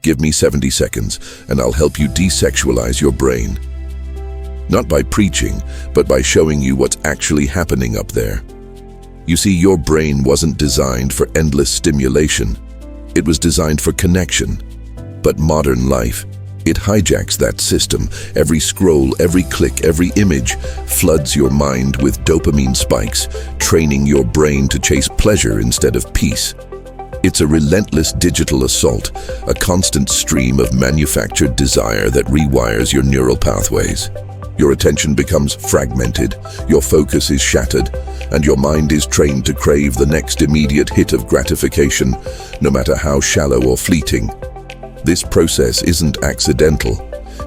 Give me 70 seconds, and I'll help you desexualize your brain. Not by preaching, but by showing you what's actually happening up there. You see, your brain wasn't designed for endless stimulation. It was designed for connection. But modern life, it hijacks that system. Every scroll, every click, every image floods your mind with dopamine spikes, training your brain to chase pleasure instead of peace. It's a relentless digital assault, a constant stream of manufactured desire that rewires your neural pathways. Your attention becomes fragmented, your focus is shattered, and your mind is trained to crave the next immediate hit of gratification, no matter how shallow or fleeting. This process isn't accidental,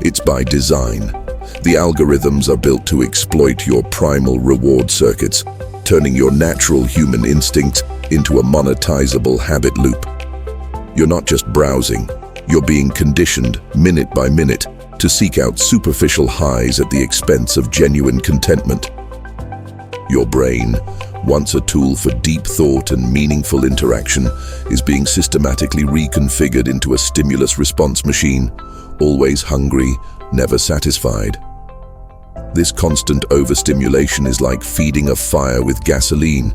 it's by design. The algorithms are built to exploit your primal reward circuits, turning your natural human instincts into a monetizable habit loop. You're not just browsing, you're being conditioned, minute by minute, to seek out superficial highs at the expense of genuine contentment. Your brain, once a tool for deep thought and meaningful interaction, is being systematically reconfigured into a stimulus response machine, always hungry, never satisfied. This constant overstimulation is like feeding a fire with gasoline.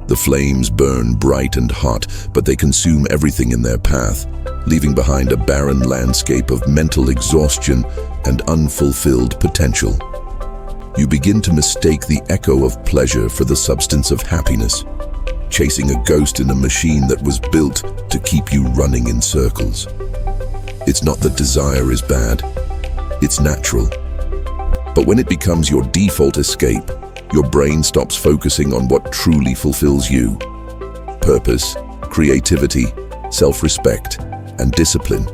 The flames burn bright and hot, but they consume everything in their path, leaving behind a barren landscape of mental exhaustion and unfulfilled potential. You begin to mistake the echo of pleasure for the substance of happiness, chasing a ghost in a machine that was built to keep you running in circles. It's not that desire is bad, it's natural. But when it becomes your default escape, your brain stops focusing on what truly fulfills you. Purpose, creativity, self-respect, and discipline.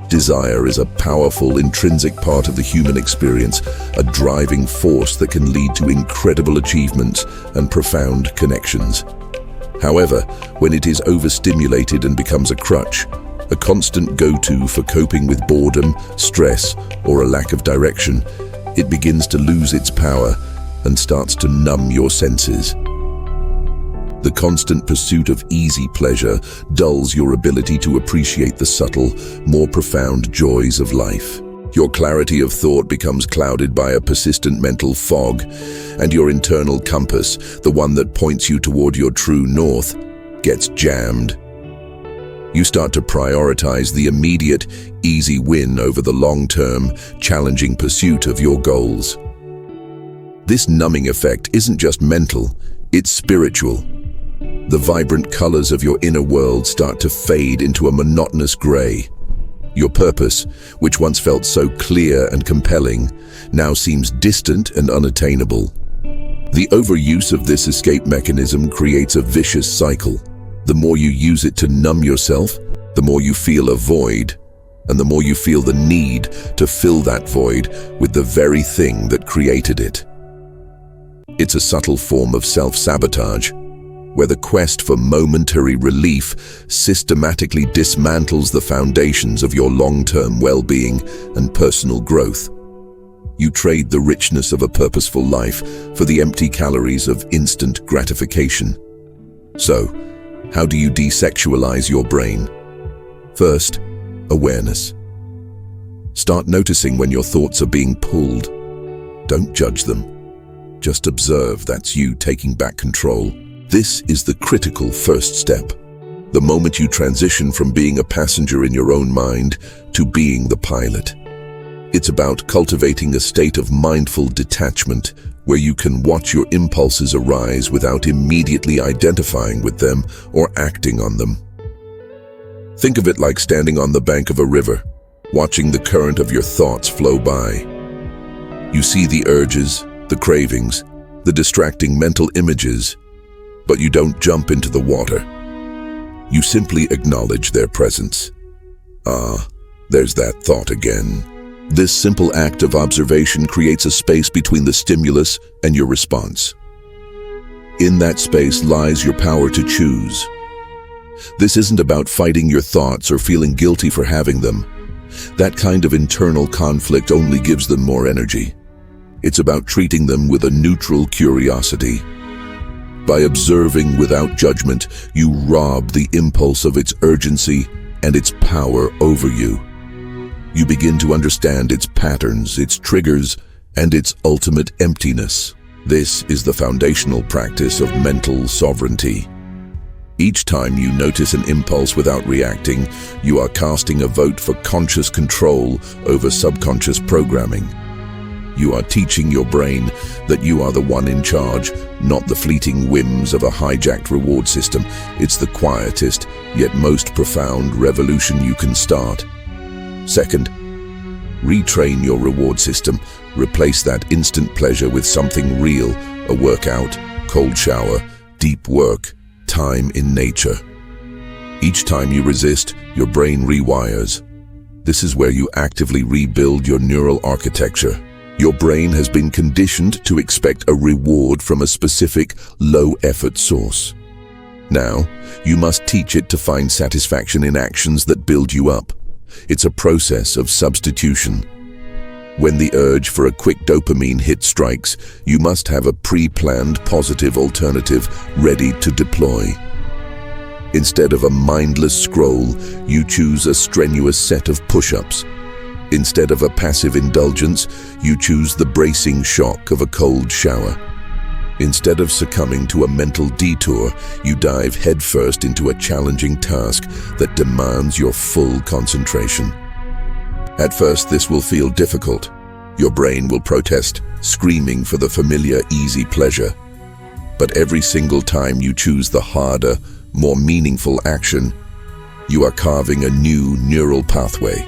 Desire is a powerful, intrinsic part of the human experience, a driving force that can lead to incredible achievements and profound connections. However, when it is overstimulated and becomes a crutch, a constant go-to for coping with boredom, stress, or a lack of direction, it begins to lose its power and starts to numb your senses. The constant pursuit of easy pleasure dulls your ability to appreciate the subtle, more profound joys of life. Your clarity of thought becomes clouded by a persistent mental fog, and your internal compass, the one that points you toward your true north, gets jammed. You start to prioritize the immediate, easy win over the long-term, challenging pursuit of your goals. This numbing effect isn't just mental, it's spiritual. The vibrant colors of your inner world start to fade into a monotonous gray. Your purpose, which once felt so clear and compelling, now seems distant and unattainable. The overuse of this escape mechanism creates a vicious cycle. The more you use it to numb yourself, the more you feel a void, and the more you feel the need to fill that void with the very thing that created it. It's a subtle form of self-sabotage, where the quest for momentary relief systematically dismantles the foundations of your long-term well-being and personal growth. You trade the richness of a purposeful life for the empty calories of instant gratification. So, how do you desexualize your brain? First, awareness. Start noticing when your thoughts are being pulled. Don't judge them. Just observe that's you taking back control. This is the critical first step. The moment you transition from being a passenger in your own mind to being the pilot. It's about cultivating a state of mindful detachment where you can watch your impulses arise without immediately identifying with them or acting on them. Think of it like standing on the bank of a river, watching the current of your thoughts flow by. You see the urges, the cravings, the distracting mental images, but you don't jump into the water. You simply acknowledge their presence. There's that thought again. This simple act of observation creates a space between the stimulus and your response. In that space lies your power to choose. This isn't about fighting your thoughts or feeling guilty for having them. That kind of internal conflict only gives them more energy. It's about treating them with a neutral curiosity. By observing without judgment, you rob the impulse of its urgency and its power over you. You begin to understand its patterns, its triggers, and its ultimate emptiness. This is the foundational practice of mental sovereignty. Each time you notice an impulse without reacting, you are casting a vote for conscious control over subconscious programming. You are teaching your brain that you are the one in charge, not the fleeting whims of a hijacked reward system. It's the quietest, yet most profound revolution you can start. Second, retrain your reward system. Replace that instant pleasure with something real, a workout, cold shower, deep work, time in nature. Each time you resist, your brain rewires. This is where you actively rebuild your neural architecture. Your brain has been conditioned to expect a reward from a specific, low-effort source. Now, you must teach it to find satisfaction in actions that build you up. It's a process of substitution. When the urge for a quick dopamine hit strikes, you must have a pre-planned positive alternative ready to deploy. Instead of a mindless scroll, you choose a strenuous set of push-ups. Instead of a passive indulgence, you choose the bracing shock of a cold shower. Instead of succumbing to a mental detour, you dive headfirst into a challenging task that demands your full concentration. At first, this will feel difficult. Your brain will protest, screaming for the familiar, easy pleasure. But every single time you choose the harder, more meaningful action, you are carving a new neural pathway.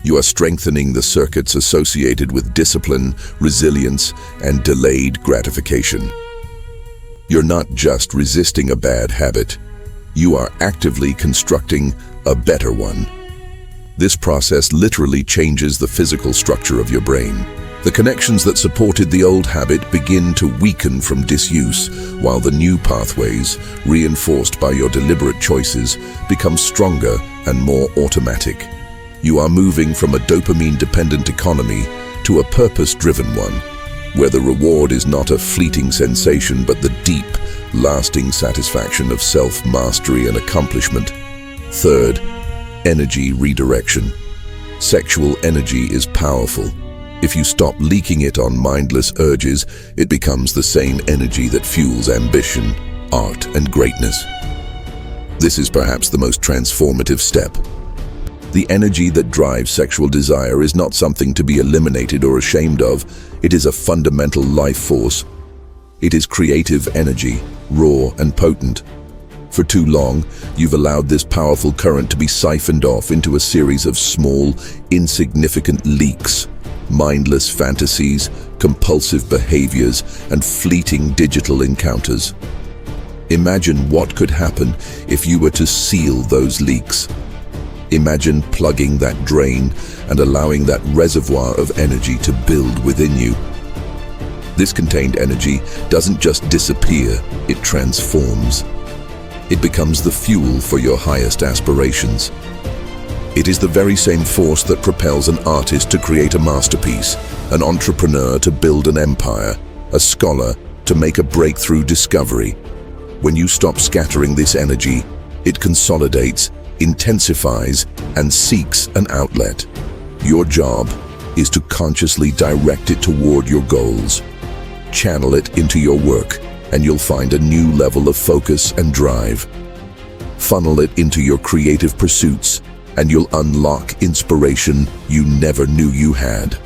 You are strengthening the circuits associated with discipline, resilience, and delayed gratification. You're not just resisting a bad habit. You are actively constructing a better one. This process literally changes the physical structure of your brain. The connections that supported the old habit begin to weaken from disuse, while the new pathways, reinforced by your deliberate choices, become stronger and more automatic. You are moving from a dopamine-dependent economy to a purpose-driven one, where the reward is not a fleeting sensation but the deep, lasting satisfaction of self-mastery and accomplishment. Third, energy redirection. Sexual energy is powerful. If you stop leaking it on mindless urges, it becomes the same energy that fuels ambition, art, and greatness. This is perhaps the most transformative step. The energy that drives sexual desire is not something to be eliminated or ashamed of. It is a fundamental life force. It is creative energy, raw and potent. For too long, you've allowed this powerful current to be siphoned off into a series of small, insignificant leaks, mindless fantasies, compulsive behaviors, and fleeting digital encounters. Imagine what could happen if you were to seal those leaks. Imagine plugging that drain and allowing that reservoir of energy to build within you. This contained energy doesn't just disappear, it transforms. It becomes the fuel for your highest aspirations. It is the very same force that propels an artist to create a masterpiece, an entrepreneur to build an empire, a scholar to make a breakthrough discovery. When you stop scattering this energy, it consolidates, intensifies, and seeks an outlet. Your job is to consciously direct it toward your goals. Channel it into your work, and you'll find a new level of focus and drive. Funnel it into your creative pursuits, and you'll unlock inspiration you never knew you had.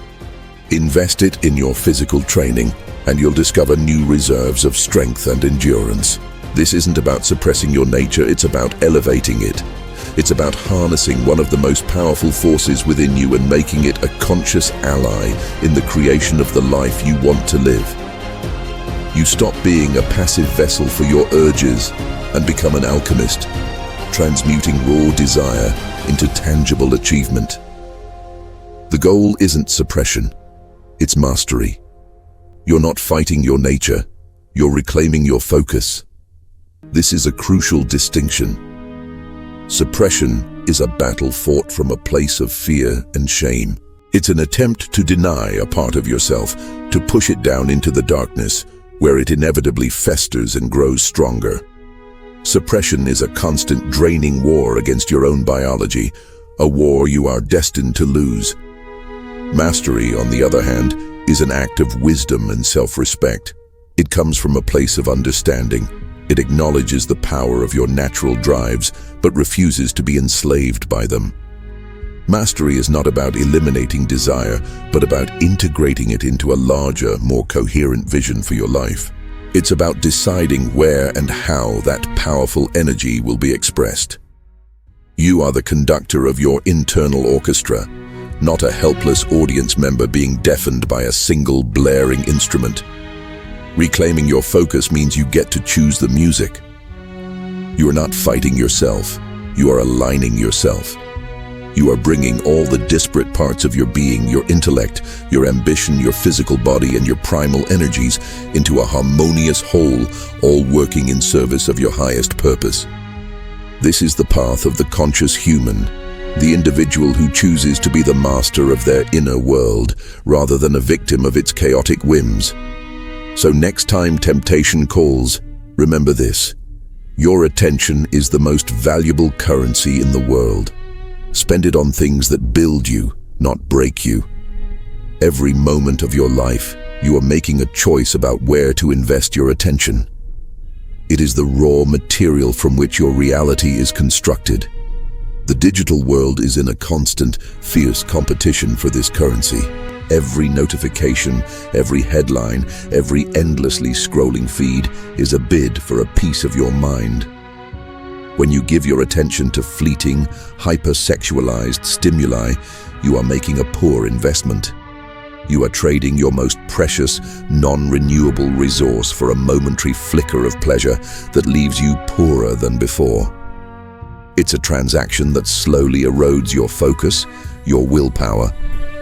Invest it in your physical training, and you'll discover new reserves of strength and endurance. This isn't about suppressing your nature, it's about elevating it. It's about harnessing one of the most powerful forces within you and making it a conscious ally in the creation of the life you want to live. You stop being a passive vessel for your urges and become an alchemist, transmuting raw desire into tangible achievement. The goal isn't suppression, it's mastery. You're not fighting your nature, you're reclaiming your focus. This is a crucial distinction. Suppression is a battle fought from a place of fear and shame. It's an attempt to deny a part of yourself, to push it down into the darkness, where it inevitably festers and grows stronger. Suppression is a constant draining war against your own biology, a war you are destined to lose. Mastery, on the other hand, is an act of wisdom and self-respect. It comes from a place of understanding. It acknowledges the power of your natural drives, but refuses to be enslaved by them. Mastery is not about eliminating desire, but about integrating it into a larger, more coherent vision for your life. It's about deciding where and how that powerful energy will be expressed. You are the conductor of your internal orchestra, not a helpless audience member being deafened by a single blaring instrument. Reclaiming your focus means you get to choose the music. You are not fighting yourself, you are aligning yourself. You are bringing all the disparate parts of your being, your intellect, your ambition, your physical body, and your primal energies into a harmonious whole, all working in service of your highest purpose. This is the path of the conscious human, the individual who chooses to be the master of their inner world rather than a victim of its chaotic whims. So next time temptation calls, remember this: your attention is the most valuable currency in the world. Spend it on things that build you, not break you. Every moment of your life, you are making a choice about where to invest your attention. It is the raw material from which your reality is constructed. The digital world is in a constant, fierce competition for this currency. Every notification, every headline, every endlessly scrolling feed is a bid for a piece of your mind. When you give your attention to fleeting, hypersexualized stimuli, you are making a poor investment. You are trading your most precious, non-renewable resource for a momentary flicker of pleasure that leaves you poorer than before. It's a transaction that slowly erodes your focus, your willpower,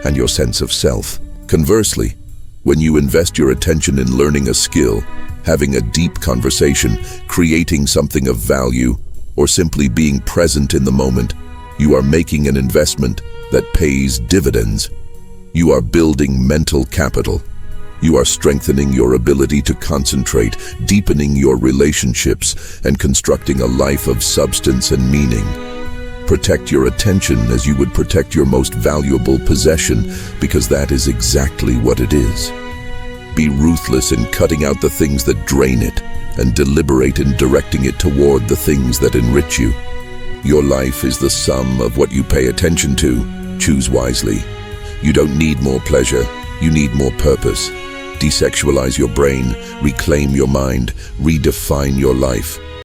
and your sense of self. Conversely, when you invest your attention in learning a skill, having a deep conversation, creating something of value, or simply being present in the moment, you are making an investment that pays dividends. You are building mental capital. You are strengthening your ability to concentrate, deepening your relationships, and constructing a life of substance and meaning. Protect your attention as you would protect your most valuable possession, because that is exactly what it is. Be ruthless in cutting out the things that drain it, and deliberate in directing it toward the things that enrich you. Your life is the sum of what you pay attention to. Choose wisely. You don't need more pleasure, you need more purpose. Desexualize your brain, reclaim your mind, redefine your life.